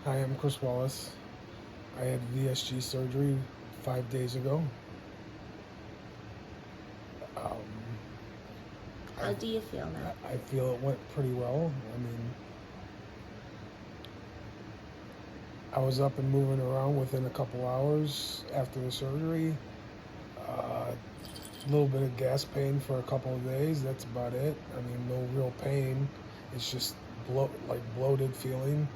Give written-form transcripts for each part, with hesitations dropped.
Hi, I'm Chris Wallace. I had VSG surgery 5 days ago. Um, How do you feel now? I feel it went pretty well. I mean, I was up and moving around within a couple hours after the surgery. A little bit of gas pain for a couple of days. That's about it. I mean, no real pain. It's just bloated feeling.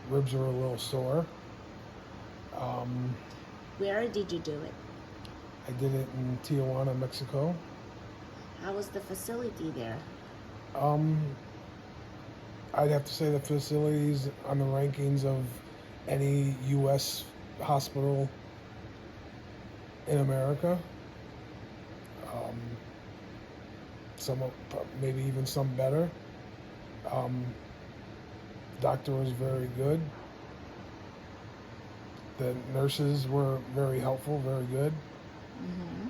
Ribs are a little sore. Um, Where did you do it? I did it in Tijuana, Mexico. How was the facility there? Um, I'd have to say the facilities on the rankings of any U.S. hospital in America. Um, maybe even some better. Um, doctor was very good. The nurses were very helpful, very good. Mm-hmm.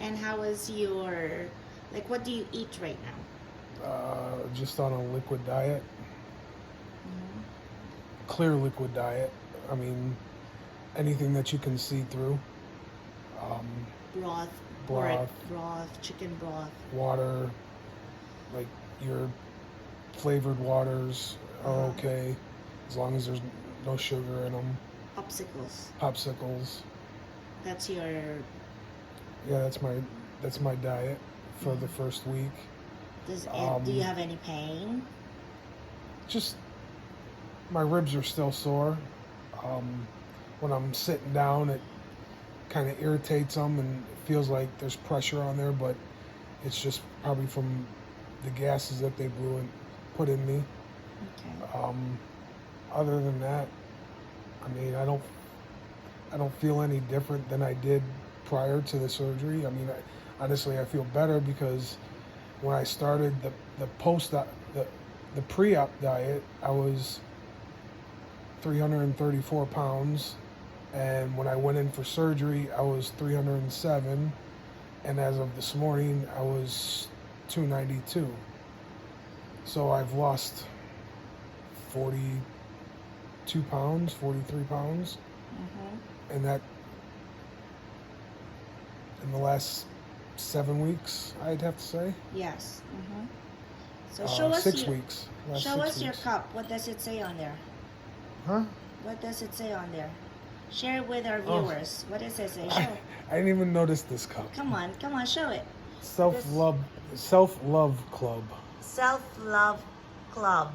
And how is what do you eat right now? Just on a liquid diet, Mm-hmm. clear liquid diet. I mean, anything that you can see through. Um, Broth, pork broth, broth, chicken broth. water, like your flavored waters are okay as long as there's no sugar in them. Popsicles. Popsicles. That's your. Yeah, that's my diet for the first week. Do you have any pain? Just my ribs are still sore. When I'm sitting down, it kind of irritates them and it feels like there's pressure on there, but it's just probably from the gases that they put in me. Okay. Other than that, I mean, I don't feel any different than I did prior to the surgery. I mean, honestly, I feel better because when I started the pre-op diet, I was 334 pounds, and when I went in for surgery, I was 307, and as of this morning, I was 292. So I've lost 42 pounds, 43 pounds, and that in the last 7 weeks, I'd have to say. Yes. Mm-hmm. So show us 6 weeks. Show us your cup. What does it say on there? Huh? What does it say on there? Share it with our viewers. What does it say? Show. I didn't even notice this cup. Come on, show it. Self-love club. Self-love club.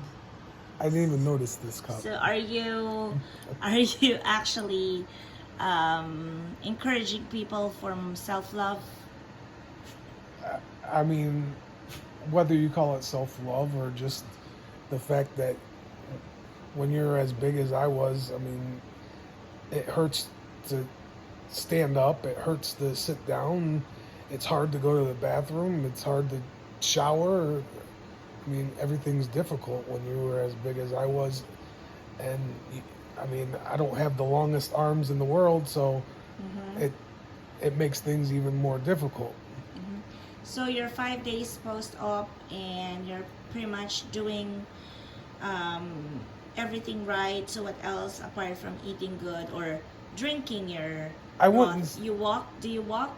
I didn't even notice this cup. So are you actually encouraging people from self-love? I mean, whether you call it self-love or just the fact that when you're as big as I was, I mean, it hurts to stand up. It hurts to sit down. It's hard to go to the bathroom. It's hard to shower. I mean, everything's difficult when you were as big as I was. And, I mean, I don't have the longest arms in the world, so it makes things even more difficult. So you're 5 days post-op, and you're pretty much doing everything right. So what else apart from eating good or drinking your broth? You walk? Do you walk?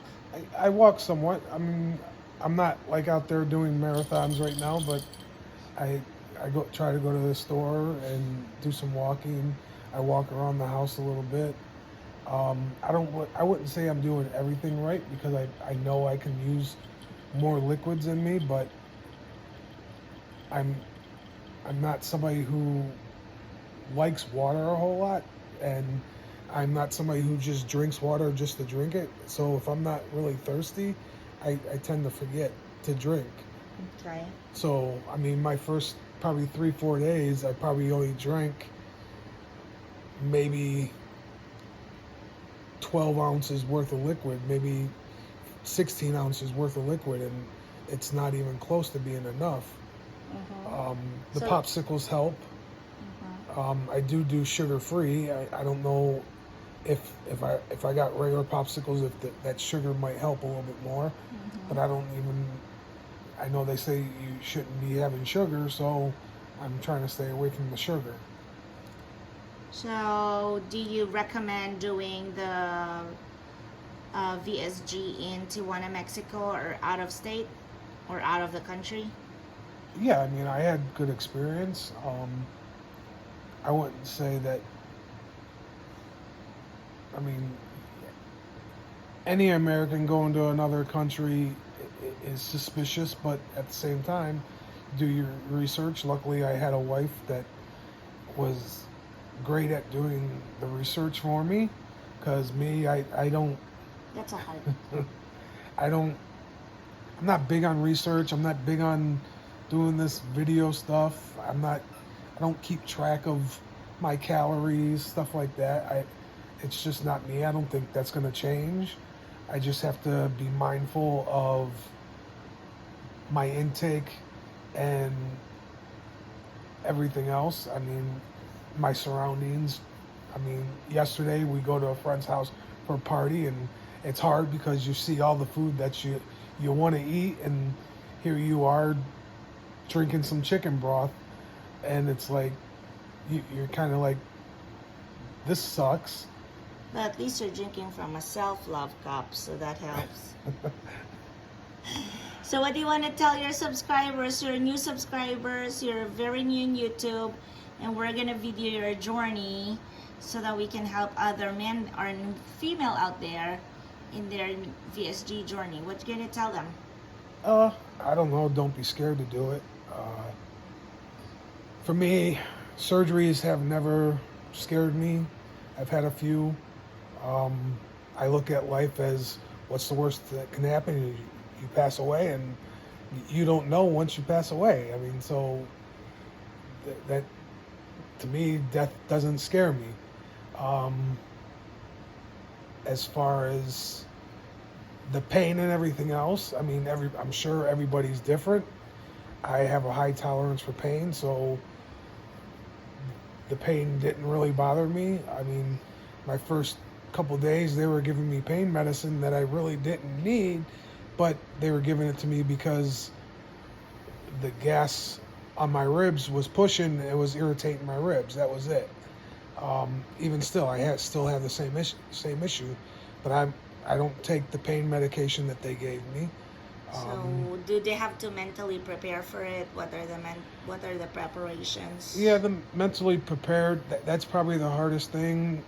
I walk somewhat. I mean, I'm not like out there doing marathons right now, but I try to go to the store and do some walking. I walk around the house a little bit. I wouldn't say I'm doing everything right because I know I can use more liquids in me, but I'm not somebody who likes water a whole lot, and I'm not somebody who just drinks water just to drink it. So if I'm not really thirsty, I tend to forget to drink. Okay. So, I mean, my first probably 3-4 days, I probably only drank maybe 12 ounces worth of liquid, maybe 16 ounces worth of liquid, and it's not even close to being enough. The popsicles help. I do sugar-free. I don't know if I got regular popsicles, if that sugar might help a little bit more, but I know they say you shouldn't be having sugar, so I'm trying to stay away from the sugar. So, do you recommend doing the VSG in Tijuana, Mexico, or out of state, or out of the country? Yeah, I mean, I had good experience. I wouldn't say that. I mean, any American going to another country is suspicious, but at the same time, do your research. Luckily, I had a wife that was great at doing the research for me, because me, I don't. That's a hard. I don't. I'm not big on research. I'm not big on doing this video stuff. I don't keep track of my calories, stuff like that. It's just not me. I don't think that's going to change. I just have to be mindful of my intake and everything else. I mean, my surroundings. I mean, yesterday we go to a friend's house for a party, and it's hard because you see all the food that you want to eat, and here you are drinking some chicken broth, and it's like you're kind of like, this sucks. But at least you're drinking from a self-love cup, so that helps. So what do you want to tell your subscribers, your new subscribers? You're very new in YouTube, and we're going to video your journey so that we can help other men or female out there in their VSG journey. What you going to tell them? I don't know. Don't be scared to do it. For me, surgeries have never scared me. I've had a few. I look at life as, what's the worst that can happen? You pass away, and you don't know once you pass away. I mean, so that to me, death doesn't scare me. As far as the pain and everything else, I mean, I'm sure everybody's different. I have a high tolerance for pain, so the pain didn't really bother me. I mean, my first couple days, they were giving me pain medicine that I really didn't need, but they were giving it to me because the gas on my ribs was pushing. It was irritating my ribs. That was it. Even still, I still have the same issue, but I don't take the pain medication that they gave me. So, do they have to mentally prepare for it? What are the preparations? Yeah, the mentally prepared. That's probably the hardest thing.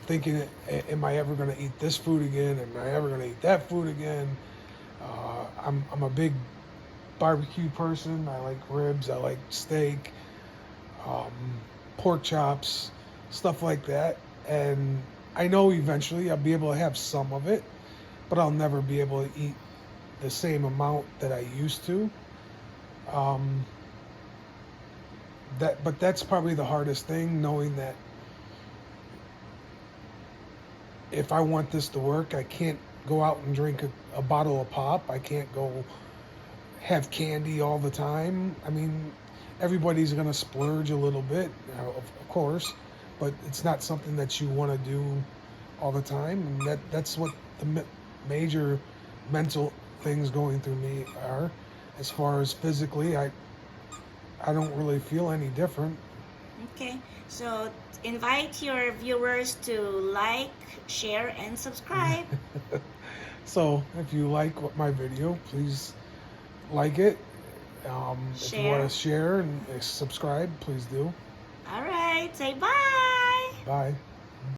Thinking, am I ever going to eat this food again? Am I ever going to eat that food again? I'm a big barbecue person. I like ribs. I like steak, pork chops, stuff like that. And I know eventually I'll be able to have some of it, but I'll never be able to eat the same amount that I used to. But that's probably the hardest thing, knowing that if I want this to work, I can't go out and drink a bottle of pop. I can't go have candy all the time. I mean, everybody's going to splurge a little bit, of course, but it's not something that you want to do all the time. And that's what the major mental things going through me are. As far as physically, I don't really feel any different. Okay, so invite your viewers to like, share, and subscribe. So if you like my video, please like it. If you want to share and subscribe, please do. All right, say bye. Bye.